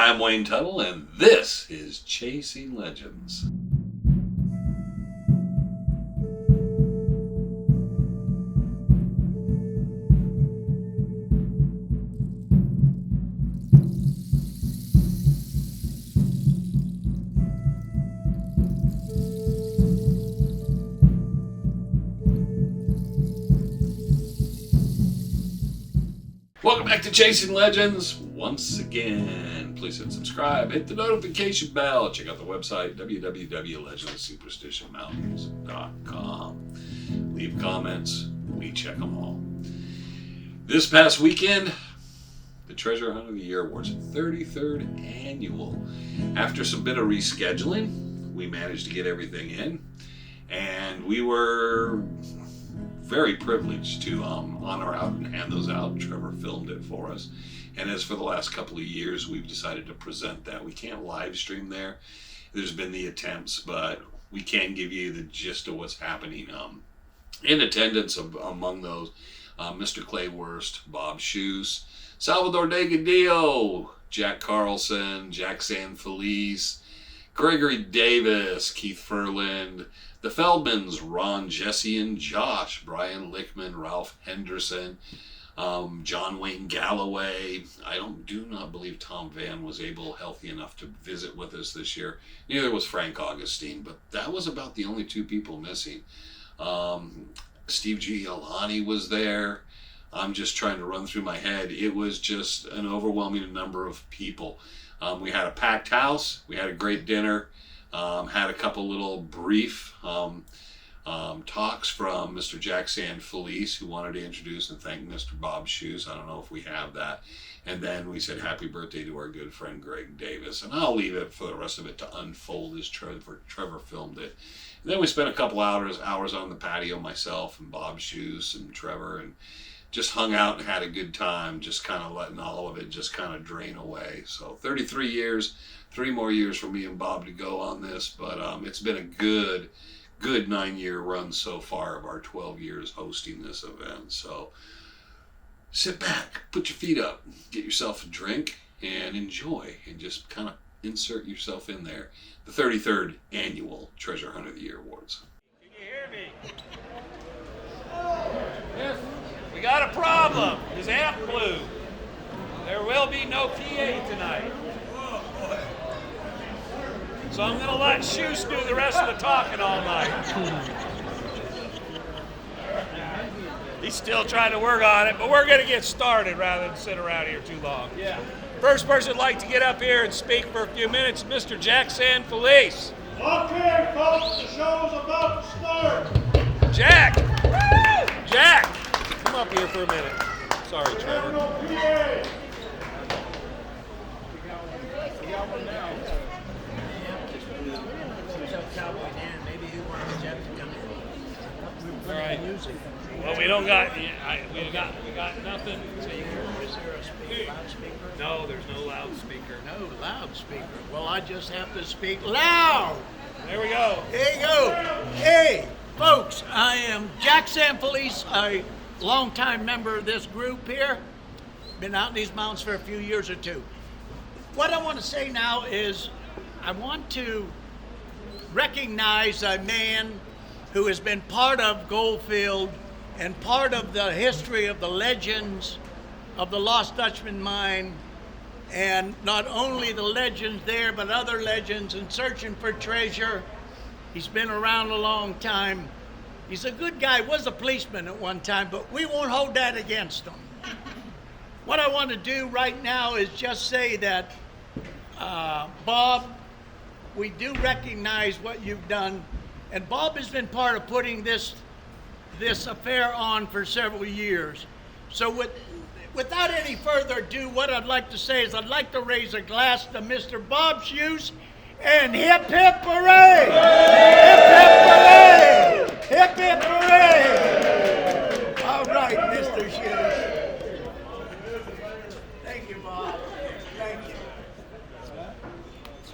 I'm Wayne Tuttle, and this is Chasing Legends. Welcome back to Chasing Legends. Once again, please hit subscribe, hit the notification bell, check out the website, www.legendssuperstitionmountains.com. Leave comments, we check them all. This past weekend, the Treasure Hunt of the Year Awards, 33rd annual. After some bit of rescheduling, we managed to get everything in, and we were very privileged to honor out and hand those out. Trevor filmed it for us. And as for the last couple of years, we've decided to present that. We can't live stream there. There's been the attempts, but we can give you the gist of what's happening. In attendance among those, Mr. Clay Wurst, Bob Schoose, Salvador Deleel, Jack Carlson, Jack Sanfelice, Gregory Davis, Keith Furland, the Feldmans, Ron, Jesse, and Josh, Brian Lickman, Ralph Henderson, John Wayne Galloway. I do not believe Tom Van was healthy enough to visit with us this year. Neither was Frank Augustine, but that was about the only two people missing. Steve Giuliani was there. I'm just trying to run through my head. It was just an overwhelming number of people. We had a packed house. We had a great dinner. Had a couple little brief talks from Mr. Jack Sanfelice, who wanted to introduce and thank Mr. Bob Schoose. I don't know if we have that. And then we said happy birthday to our good friend Greg Davis. And I'll leave it for the rest of it to unfold as Trevor filmed it. And then we spent a couple hours on the patio, myself and Bob Schoose and Trevor, and just hung out and had a good time, just kind of letting all of it just kind of drain away. So 33 years, 3 more years for me and Bob to go on this, but it's been a good 9-year run so far of our 12 years hosting this event. So sit back, put your feet up, get yourself a drink, and enjoy, and just kind of insert yourself in there. The 33rd annual Treasure Hunt of the Year Awards. Can you hear me? Yes. We got a problem. His amp blew. There will be no PA tonight. So I'm going to let Schoose do the rest of the talking all night. He's still trying to work on it, but we're going to get started rather than sit around here too long. Yeah. First person I'd like to get up here and speak for a few minutes, Mr. Jack Sanfelice. Okay, folks, the show's about to start. Jack! Woo! Jack! Come up here for a minute. Sorry, Trevor. No PA. All right. Well, we don't got. We got nothing. Is there a loudspeaker? No, there's no loudspeaker. No loudspeaker. Well, I just have to speak loud. There we go. There you go. Hey, folks, I am Jack Sanfelice, a longtime member of this group here. Been out in these mountains for a few years or two. What I want to say now is I want to recognize a man who has been part of Goldfield and part of the history of the legends of the Lost Dutchman Mine, and not only the legends there, but other legends in searching for treasure. He's been around a long time. He's a good guy, was a policeman at one time, but we won't hold that against him. What I want to do right now is just say that, Bob, we do recognize what you've done, and Bob has been part of putting this affair on for several years. So without any further ado, what I'd like to say is I'd like to raise a glass to Mr. Bob Schoose and hip hip hooray! Hip hip hooray! Hip hip hooray! All right, Mr. Schoose. Thank you, Bob. Thank you.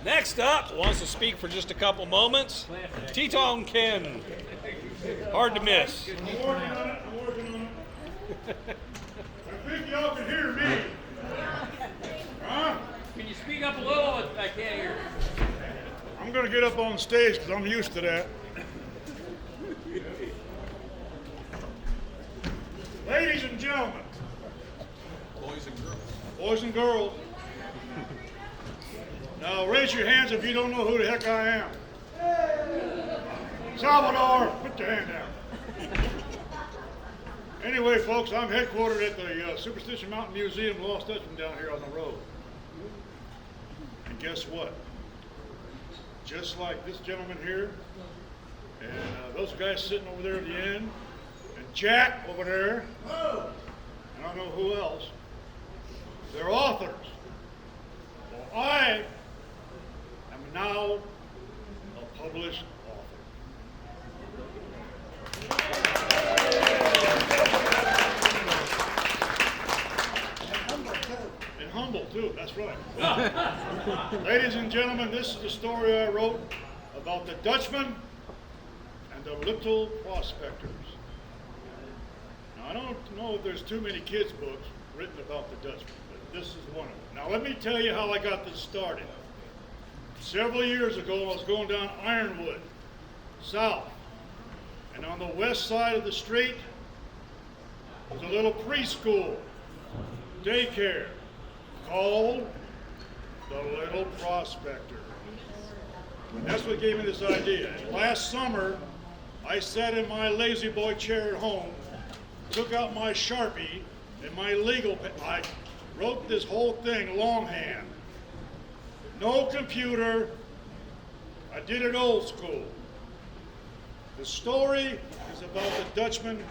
Next up, wants to speak for just a couple moments, T-Tone Ken. Hard to miss. I'm working on it. I think y'all can hear me. Huh? Can you Speak up a little, I can't hear. I'm going to get up on stage because I'm used to that. Ladies and gentlemen. Boys and girls. Boys and girls. Now raise your hands if you don't know who the heck I am. Salvador, put your hand down. Anyway, folks, I'm headquartered at the Superstition Mountain Museum, Lost Dutchman down here on the road. And guess what? Just like this gentleman here, and those guys sitting over there at the end, and Jack over there, and I don't know who else, they're authors. Well, I am now a published and humble too, that's right. Ladies and gentlemen, this is the story I wrote about the Dutchman and the little prospectors. Now, I don't know if there's too many kids' books written about the Dutchman, but this is one of them. Now, let me tell you how I got this started. Several years ago, I was going down Ironwood, south, and on the west side of the street was a little preschool, daycare, called the Little Prospector. And that's what gave me this idea. And last summer, I sat in my lazy boy chair at home, took out my Sharpie and my legal pen. I wrote this whole thing longhand. No computer. I did it old school. The story is about the Dutchman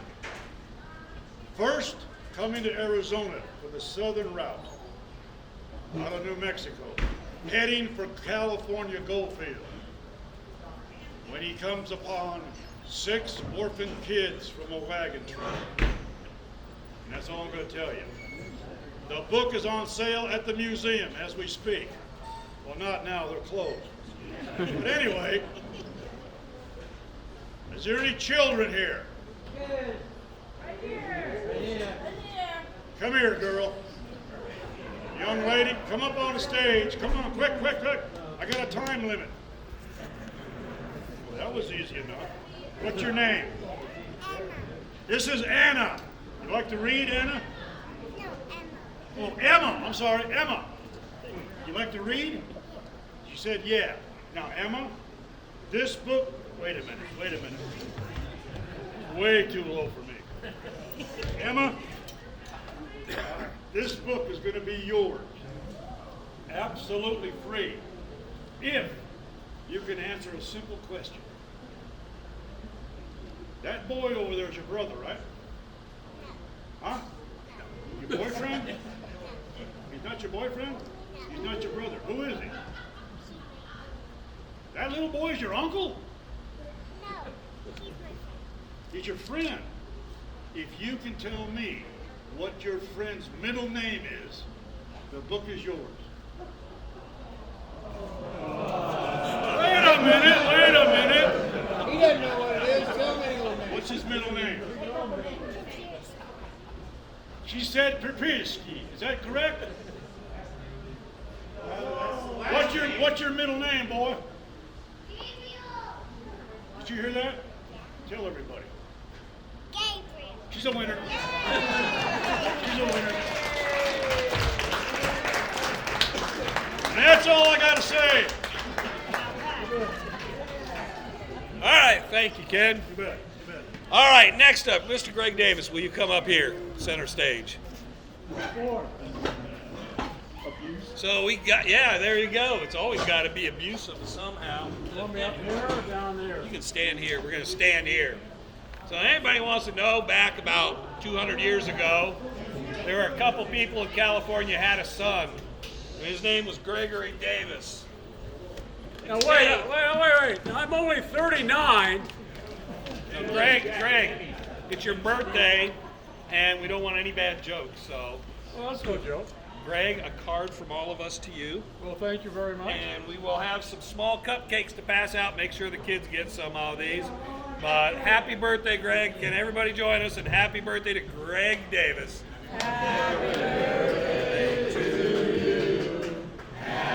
first coming to Arizona for the southern route out of New Mexico, heading for California Goldfield, when he comes upon 6 orphan kids from a wagon train. And that's all I'm going to tell you. The book is on sale at the museum as we speak. Well, not now, they're closed. But anyway, is there any children here? Good. Right here. Right here. Come here, girl. Young lady, come up on the stage. Come on, quick, quick, quick. I got a time limit. Well, that was easy enough. What's your name? Emma. This is Anna. You like to read, Anna? No, Emma. Oh, Emma. I'm sorry, Emma. You like to read? She said, yeah. Now, Emma, this book, wait a minute. Way too low for me. Emma, this book is going to be yours. Absolutely free. If you can answer a simple question. That boy over there is your brother, right? Huh? Your boyfriend? He's not your boyfriend? He's not your brother. Who is he? That little boy is your uncle? No, he's my friend. He's your friend. If you can tell me what your friend's middle name is, the book is yours. Wait a minute. He doesn't know what it is. Tell me what it is. What's his middle name? She said Perpiski. Is that correct? What's your middle name, boy? Did you hear that? Tell everybody. Gabriel. She's a winner. She's a winner. And that's all I got to say. All right, thank you, Ken. You bet. All right, next up, Mr. Greg Davis, will you come up here, center stage? So we got, yeah, there you go. It's always got to be abusive somehow. You want me up here or down there? You can stand here. We're going to stand here. So anybody wants to know, back about 200 years ago, there were a couple people in California had a son. And his name was Gregory Davis. Now wait. I'm only 39. Now, Greg, it's your birthday, and we don't want any bad jokes. So, Well, that's no joke. Greg, a card from all of us to you. Well, thank you very much. And we will have some small cupcakes to pass out. Make sure the kids get some of these. But happy birthday, Greg. Can everybody join us? And happy birthday to Greg Davis. Happy birthday to you. Happy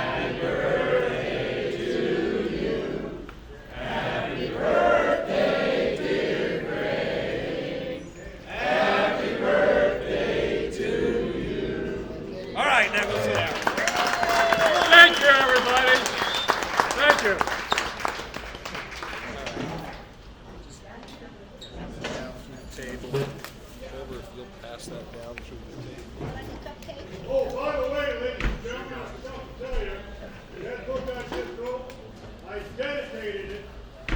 you. Table. Trevor, if you'll pass that down through the table. Oh, by the way, ladies and gentlemen, I forgot to tell you, that book I just wrote, I dedicated it to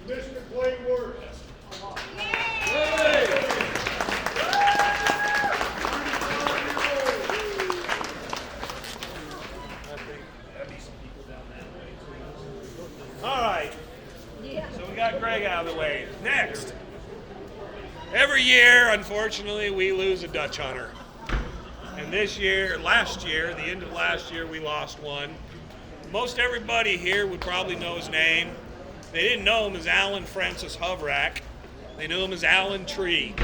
Mr. Clay Worth. All right. So we got Greg out of the way. Next. Every year, unfortunately, we lose a Dutch hunter. And last year, the end of last year, we lost one. Most everybody here would probably know his name. They didn't know him as Alan Francis Hovrak. They knew him as Alan Tree.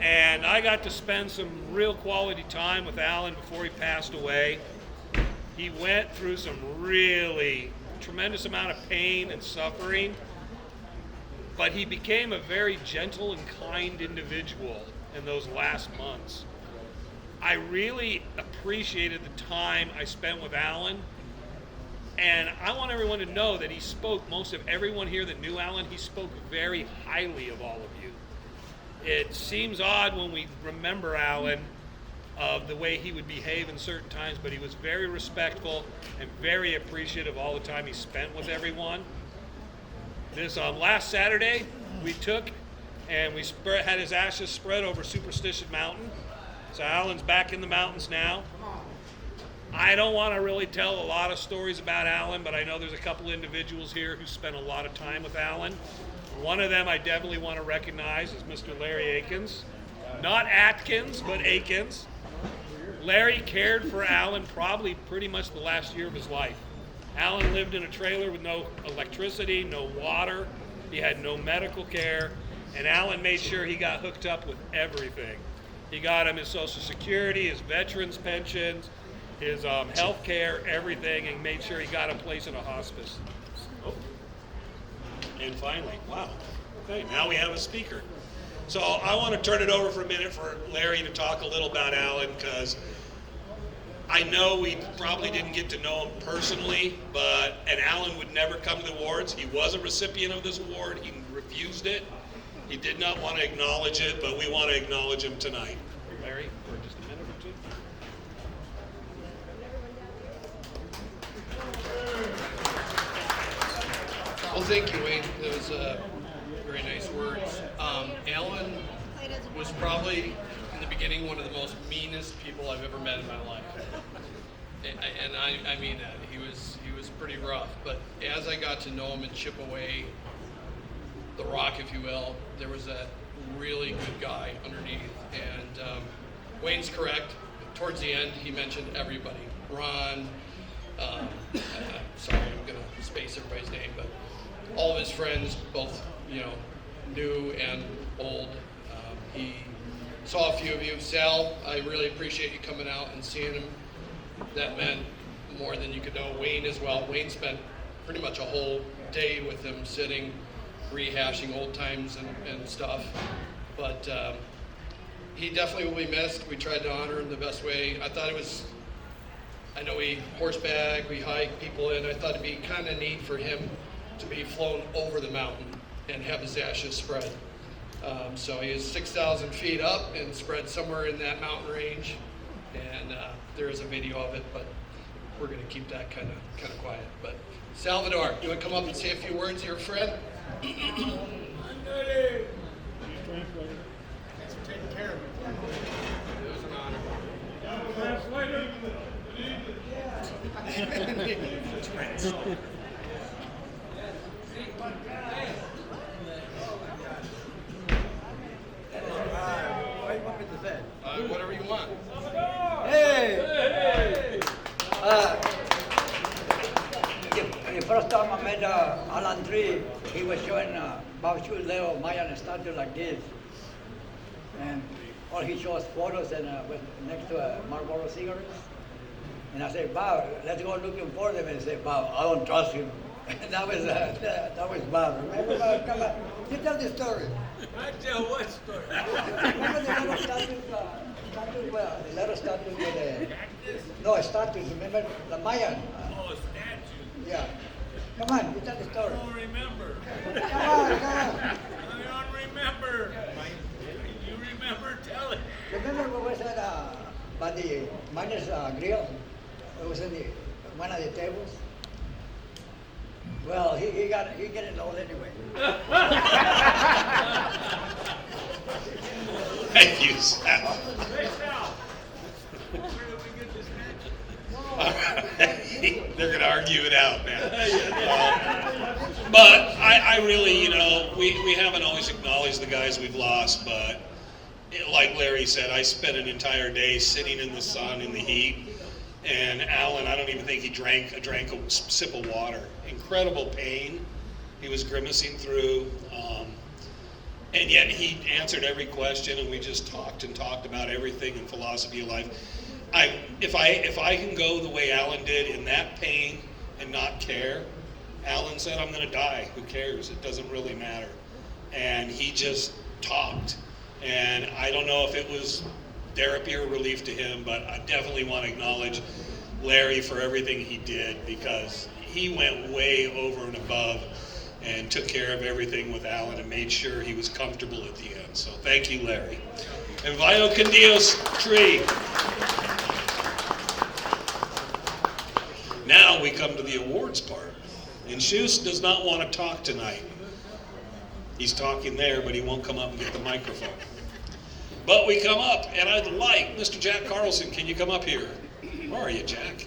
And I got to spend some real quality time with Alan before he passed away. He went through some really tremendous amount of pain and suffering, but he became a very gentle and kind individual in those last months. I really appreciated the time I spent with Alan, and I want everyone to know that he spoke, most of everyone here that knew Alan, he spoke very highly of all of you. It seems odd when we remember Alan of the way he would behave in certain times, but he was very respectful and very appreciative all the time he spent with everyone. This last Saturday, we took and we had his ashes spread over Superstition Mountain. So Alan's back in the mountains now. I don't want to really tell a lot of stories about Alan, but I know there's a couple individuals here who spent a lot of time with Alan. One of them I definitely want to recognize is Mr. Larry Akins. Not Atkins, but Akins. Larry cared for Alan probably pretty much the last year of his life. Alan lived in a trailer with no electricity, no water. He had no medical care, and Alan made sure he got hooked up with everything. He got him his Social Security, his veterans pensions, his health care, everything, and made sure he got a place in a hospice. Oh. And finally, wow, okay, now we have a speaker. So I want to turn it over for a minute for Larry to talk a little about Alan, because I know we probably didn't get to know him personally, and Alan would never come to the awards. He was a recipient of this award. He refused it. He did not want to acknowledge it, but we want to acknowledge him tonight. Larry, for just a minute or two. Well, thank you, Wayne. Those very nice words. Alan was probably, in the beginning, one of the most meanest people I've ever met in my life. And I mean that. He was pretty rough. But as I got to know him and chip away the rock, if you will, there was a really good guy underneath. And Wayne's correct. Towards the end, he mentioned everybody. Ron, sorry, I'm going to space everybody's name, but all of his friends, both, new and old. He saw a few of you. Sal, I really appreciate you coming out and seeing him. That meant more than you could know. Wayne as well. Wayne spent pretty much a whole day with him sitting, rehashing old times and stuff. But he definitely will be missed. We tried to honor him the best way. I know we horseback, we hike people in. I thought it'd be kind of neat for him to be flown over the mountain and have his ashes spread. So he is 6,000 feet up and spread somewhere in that mountain range. And there is a video of it, but we're going to keep that kind of quiet. But Salvador, you want to come up and say a few words to your friend? Thanks for taking care of me. It was an honor. Translator. Whatever you want. Hey! The first time I met Alan Tree, he was showing about two little Mayan statue like this. And all he shows photos and with next to Marlboro cigarettes. And I said, Bob, let's go looking for them. And he said, Bob, I don't trust him. that was Bob. Remember, Bob? Come on. You tell the story. I tell what story? Remember the little statues? The little statues with the... No, statues. Remember the Mayan? Oh, a statue. Yeah. Come on, you tell the story. I don't remember. Come on. I don't remember. You remember? Tell it. Remember what was that by the miner's grill? It was in one of the tables. Well, he got it all anyway. Thank you, Sal. Hey, Sal. Where did we get this match? They're going to argue it out now. But I really, we haven't always acknowledged the guys we've lost, but like Larry said, I spent an entire day sitting in the sun in the heat, and Alan, I don't even think he drank a sip of water. Incredible pain he was grimacing through, and yet he answered every question, and we just talked about everything in philosophy of life. If I can go the way Alan did in that pain and not care, Alan said, I'm going to die. Who cares? It doesn't really matter. And he just talked. And I don't know if it was therapy or relief to him, but I definitely want to acknowledge Larry for everything he did, because he went way over and above and took care of everything with Alan and made sure he was comfortable at the end. So thank you, Larry. And Vino con Dios tree. Now we come to the awards part. And Schoose does not want to talk tonight. He's talking there, but he won't come up and get the microphone. But we come up, and I'd like Mr. Jack Carlson. Can you come up here? Where are you, Jack?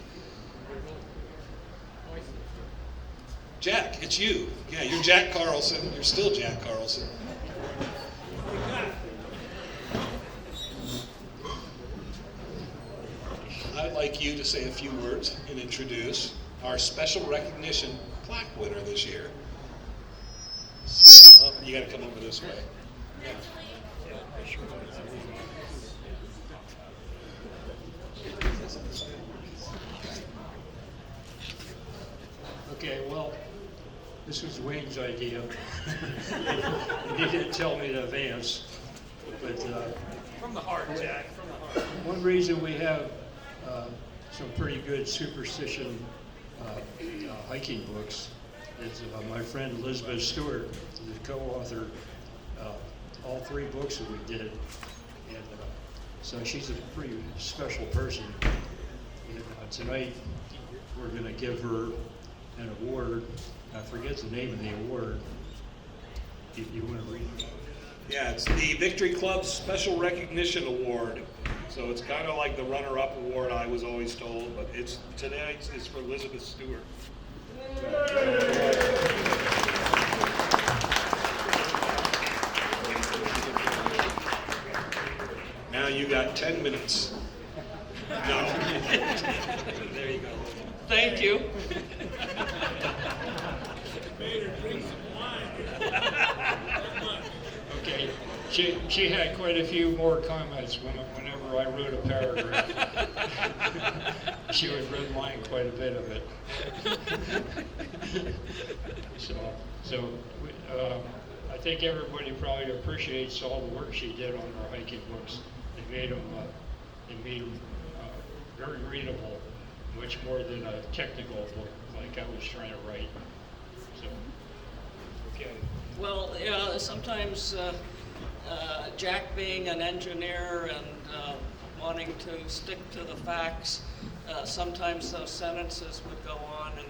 Jack, it's you. Yeah, you're Jack Carlson. You're still Jack Carlson. I'd like you to say a few words and introduce our special recognition plaque winner this year. Oh, you got to come over this way. Yeah. Okay, well, this was Wayne's idea. He didn't tell me in advance, but From the heart, Jack, from the heart. one reason we have some pretty good superstition hiking books is my friend Elizabeth Stewart, the co-author all three books that we did, and so she's a pretty special person. And tonight we're going to give her an award. I forget the name of the award. You want to read it? Yeah, it's the Victory Club Special Recognition Award. So it's kind of like the runner-up award, I was always told, but today it's for Elizabeth Stewart. Now you got 10 minutes. No. There you go. Thank you. Made her drink some wine. Okay, she had quite a few more comments whenever I wrote a paragraph. She would redline quite a bit of it. I think everybody probably appreciates all the work she did on our hiking books. It made them very readable, much more than a technical book like I was trying to write. So, okay. Well, yeah, sometimes Jack being an engineer and wanting to stick to the facts, sometimes those sentences would go on and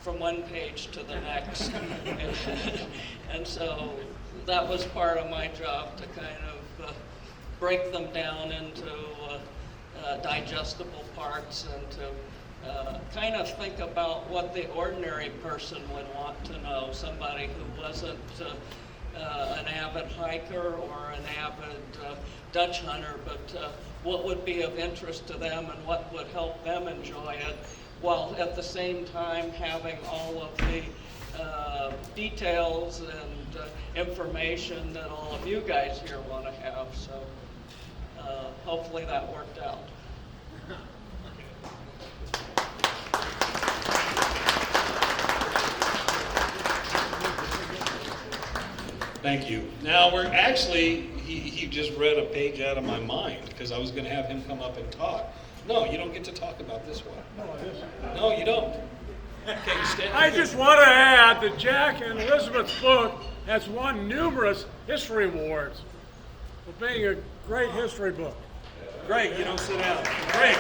from one page to the next. And so that was part of my job, to kind of break them down into digestible parts and to kind of think about what the ordinary person would want to know, somebody who wasn't an avid hiker or an avid Dutch hunter, but what would be of interest to them and what would help them enjoy it, while at the same time having all of the details and information that all of you guys here want to have. So hopefully that worked out. Thank you. Now we're actually, he just read a page out of my mind, because I was going to have him come up and talk. No, you don't get to talk about this one. No, you don't. I just want to add that Jack and Elizabeth's book has won numerous history awards for being a great history book. Greg, you don't sit down. Greg.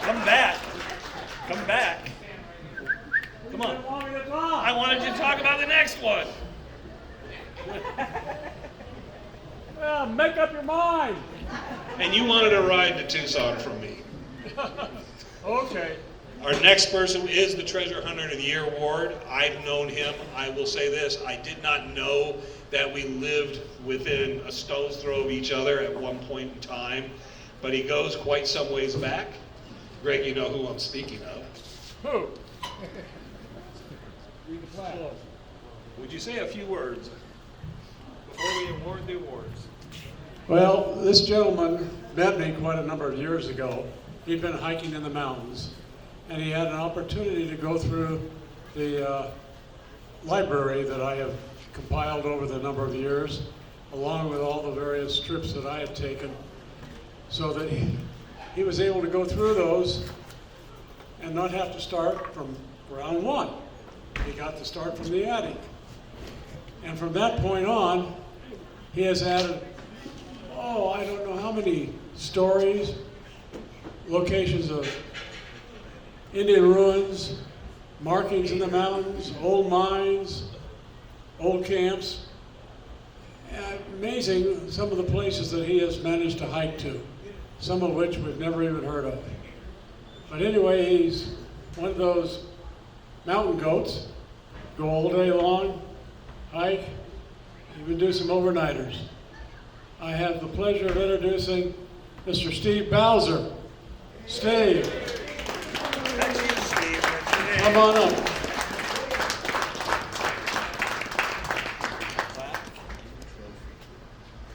Come back. Come back. Come on. I wanted you to talk about the next one. Well, make up your mind. And you wanted a ride to Tucson from me. Okay. Our next person is the Treasure Hunter of the Year award. I've known him. I will say this, I did not know that we lived within a stone's throw of each other at one point in time, but he goes quite some ways back. Greg, you know who I'm speaking of. Who? Read the flag. Would you say a few words before we award the awards? Well, this gentleman met me quite a number of years ago. He'd been hiking in the mountains, and he had an opportunity to go through the library that I have compiled over the number of years, along with all the various trips that I had taken, so that he was able to go through those and not have to start from round one. He got to start from the attic. And from that point on, he has added, I don't know how many stories, locations of Indian ruins, markings in the mountains, old mines, old camps. Amazing some of the places that he has managed to hike to, some of which we've never even heard of. But anyway, he's one of those mountain goats, go all day long, hike, even do some overnighters. I have the pleasure of introducing Mr. Steve Bowser. Steve. That's you, Steve. Come on up.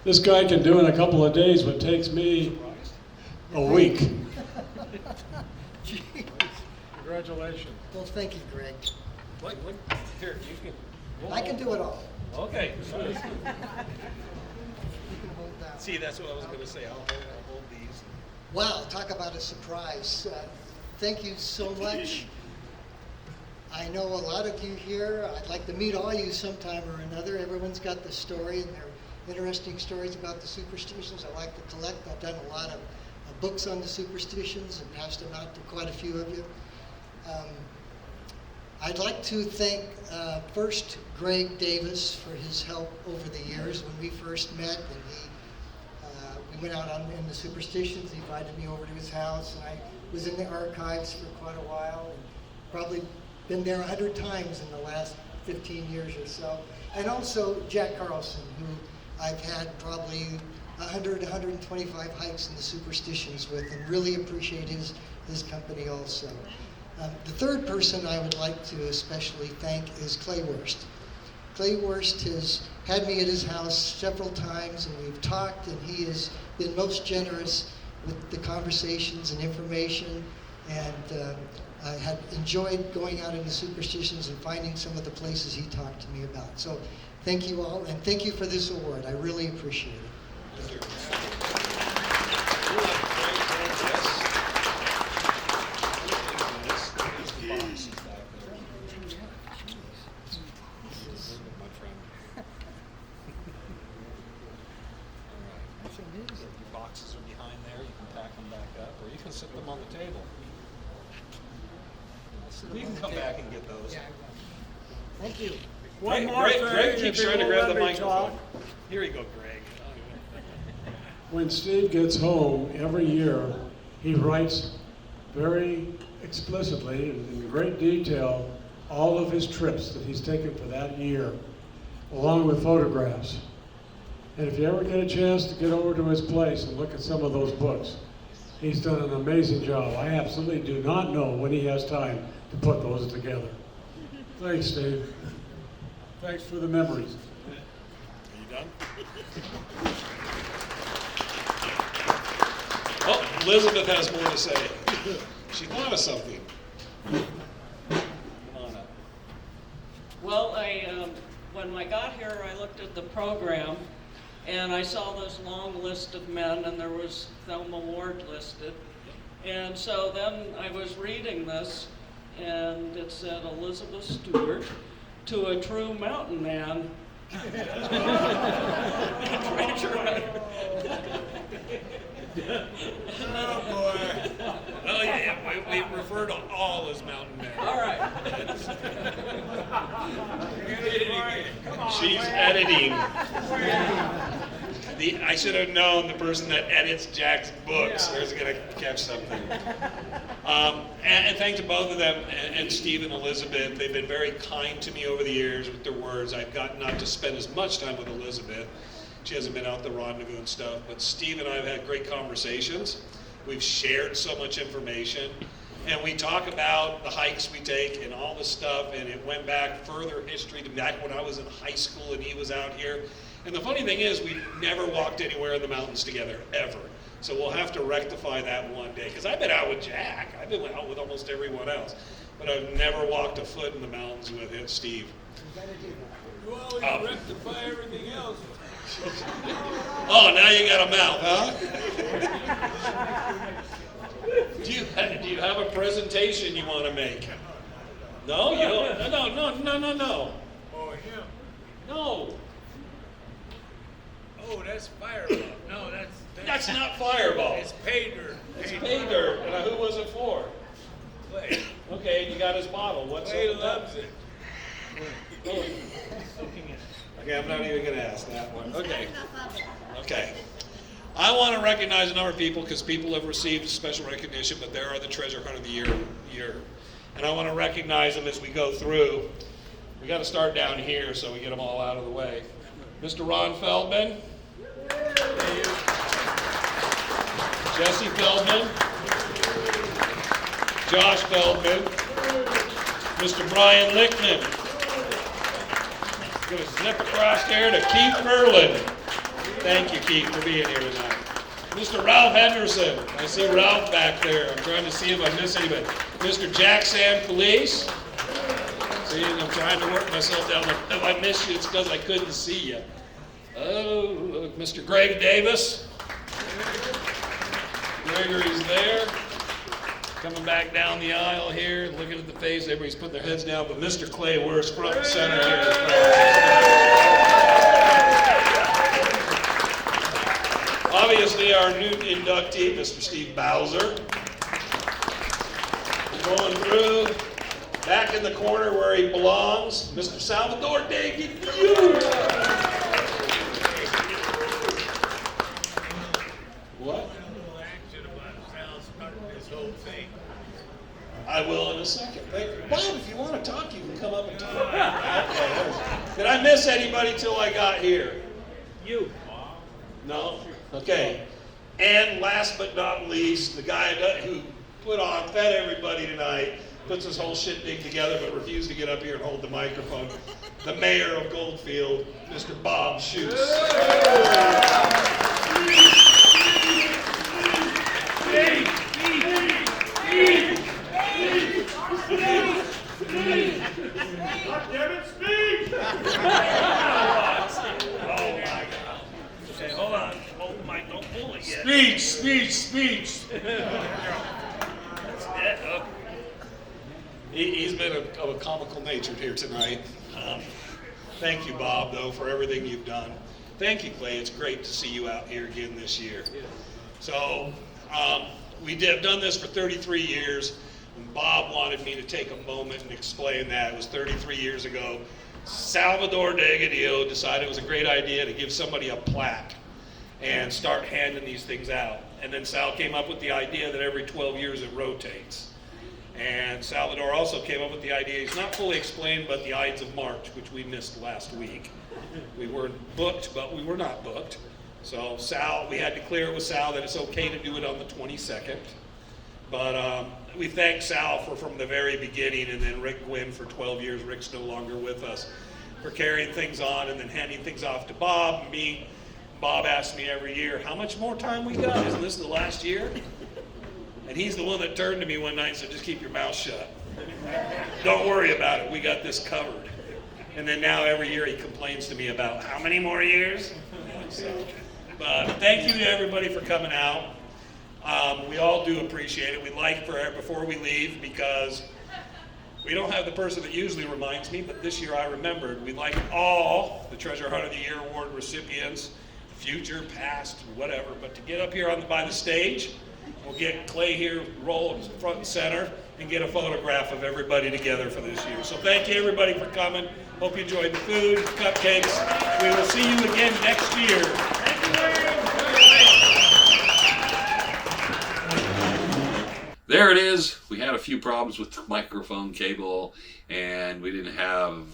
This guy can do in a couple of days what takes me a week. Congratulations. Well, thank you, Greg. What? Here, you can. I can do it all. Okay. You can hold that. See, that's what I was going to say. I'll hold these. Wow, talk about a surprise. Thank you so much. I know a lot of you here. I'd like to meet all you sometime or another. Everyone's got the story, and they're interesting stories about the superstitions. I like to collect. I've done a lot of books on the superstitions and passed them out to quite a few of you. I'd like to thank first Greg Davis for his help over the years. When we first met, and we went out in the superstitions. He invited me over to his house, and I was in the archives for quite a while, and probably been there 100 times in the last 15 years or so. And also Jack Carlson, who I've had probably 100, 125 hikes in the superstitions with, and really appreciate his company also. The third person I would like to especially thank is Clay Wurst. Clay Wurst has had me at his house several times, and we've talked, and he has been most generous with the conversations and information, and I had enjoyed going out in the superstitions and finding some of the places he talked to me about. So thank you all, and thank you for this award. I really appreciate it. Your boxes are behind there. You can pack them back up, or you can sit them on the table. You can come back and get those. Thank you. One more thing. Greg keeps if trying to you'll grab the let me microphone. talk. Here you go, Greg. When Steve gets home every year, he writes very explicitly and in great detail all of his trips that he's taken for that year, along with photographs. And if you ever get a chance to get over to his place and look at some of those books, he's done an amazing job. I absolutely do not know when he has time to put those together. Thanks, Steve. Thanks for the memories. Are you done? Oh, Elizabeth has more to say. She thought of something. Come on up. Well, when I got here, I looked at the program, and I saw this long list of men, and there was Thelma Ward listed. And so then I was reading this, and it said Elizabeth Stewart, to a true mountain man. Treasure hunter. Oh, boy. Oh, yeah, we refer to all as mountain men. All right. She's editing. I should have known the person that edits Jack's books was going to catch something. And thanks to both of them, and Steve and Elizabeth. They've been very kind to me over the years with their words. I've gotten not to spend as much time with Elizabeth. She hasn't been out the rendezvous and stuff, but Steve and I have had great conversations. We've shared so much information, and we talk about the hikes we take and all this stuff, and it went back further history to back when I was in high school and he was out here. And the funny thing is, we've never walked anywhere in the mountains together, ever. So we'll have to rectify that one day, because I've been out with Jack. I've been out with almost everyone else, but I've never walked a foot in the mountains with him, Steve. You always rectify everything else. Oh, now you got a mouth, huh? Do you have a presentation you want to make? No, you don't. No. Oh, him. No. Oh, that's Fireball. No, That's not Fireball. It's pay dirt. It's pay dirt. And who was it for? Clay. Okay, you got his bottle. What's Clay up with that? loves it. Oh. Okay, I'm not even going to ask that one. Okay. Okay. I want to recognize a number of people because people have received special recognition, but there are the Treasure Hunt of the Year. And I want to recognize them as we go through. We got to start down here so we get them all out of the way. Mr. Ron Feldman. Jesse Feldman. Josh Feldman. Mr. Brian Lichtman. Going to zip across there to Keith Merlin. Thank you, Keith, for being here tonight. Mr. Ralph Henderson. I see Ralph back there. I'm trying to see if I miss anybody. Mr. Jack Sam Police. See, I'm trying to work myself down. If I miss you, it's because I couldn't see you. Oh, Mr. Greg Davis. Gregory's there. Coming back down the aisle here, looking at the face. Everybody's putting their heads down, but Mr. Clay Worst front and center here. Obviously, our new inductee, Mr. Steve Bowser. Going through, back in the corner where he belongs, Mr. Salvador Dagan. What? I will in a second. Thank you. Bob, if you want to talk, you can come up and talk. Okay. Did I miss anybody till I got here? You. No? Okay. And last but not least, the guy who fed everybody tonight, puts this whole shit together, but refused to get up here and hold the microphone, the mayor of Goldfield, Mr. Bob Schoose. Speech. He's been of a comical nature here tonight. Thank you, Bob, though, for everything you've done. Thank you, Clay. It's great to see you out here again this year. So we have done this for 33 years, and Bob wanted me to take a moment and explain that. It was 33 years ago. Salvador Dagan decided it was a great idea to give somebody a plaque and start handing these things out. And then Sal came up with the idea that every 12 years it rotates. And Salvador also came up with the idea, he's not fully explained, but the Ides of March, which we missed last week. We were booked, but we were not booked. So Sal, we had to clear it with Sal that it's okay to do it on the 22nd. But we thank Sal from the very beginning, and then Rick Gwynn for 12 years. Rick's no longer with us, for carrying things on and then handing things off to Bob and me. Bob asks me every year, how much more time we got? Isn't this the last year? And he's the one that turned to me one night and said, just keep your mouth shut. Don't worry about it. We got this covered. And then now every year he complains to me about how many more years? But thank you to everybody for coming out. We all do appreciate it. We like before we leave, because We don't have the person that usually reminds me, but this year I remembered. We'd like all the Treasure Hunt of the Year Award recipients, future, past, whatever, but to get up here by the stage. We'll get Clay here, roll front and center, and get a photograph of everybody together for this year. So thank you everybody for coming. Hope you enjoyed the food, cupcakes. We will see you again next year. There it is. We had a few problems with the microphone cable, and we didn't have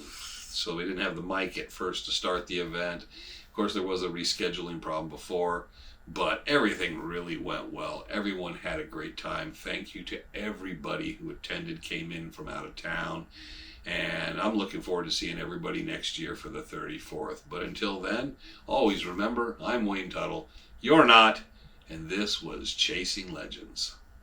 the mic at first to start the event. Of course, there was a rescheduling problem before, but everything really went well. Everyone had a great time. Thank you to everybody who attended, came in from out of town, and I'm looking forward to seeing everybody next year for the 34th. But until then, always remember, I'm Wayne Tuttle. You're not, and this was Chasing Legends.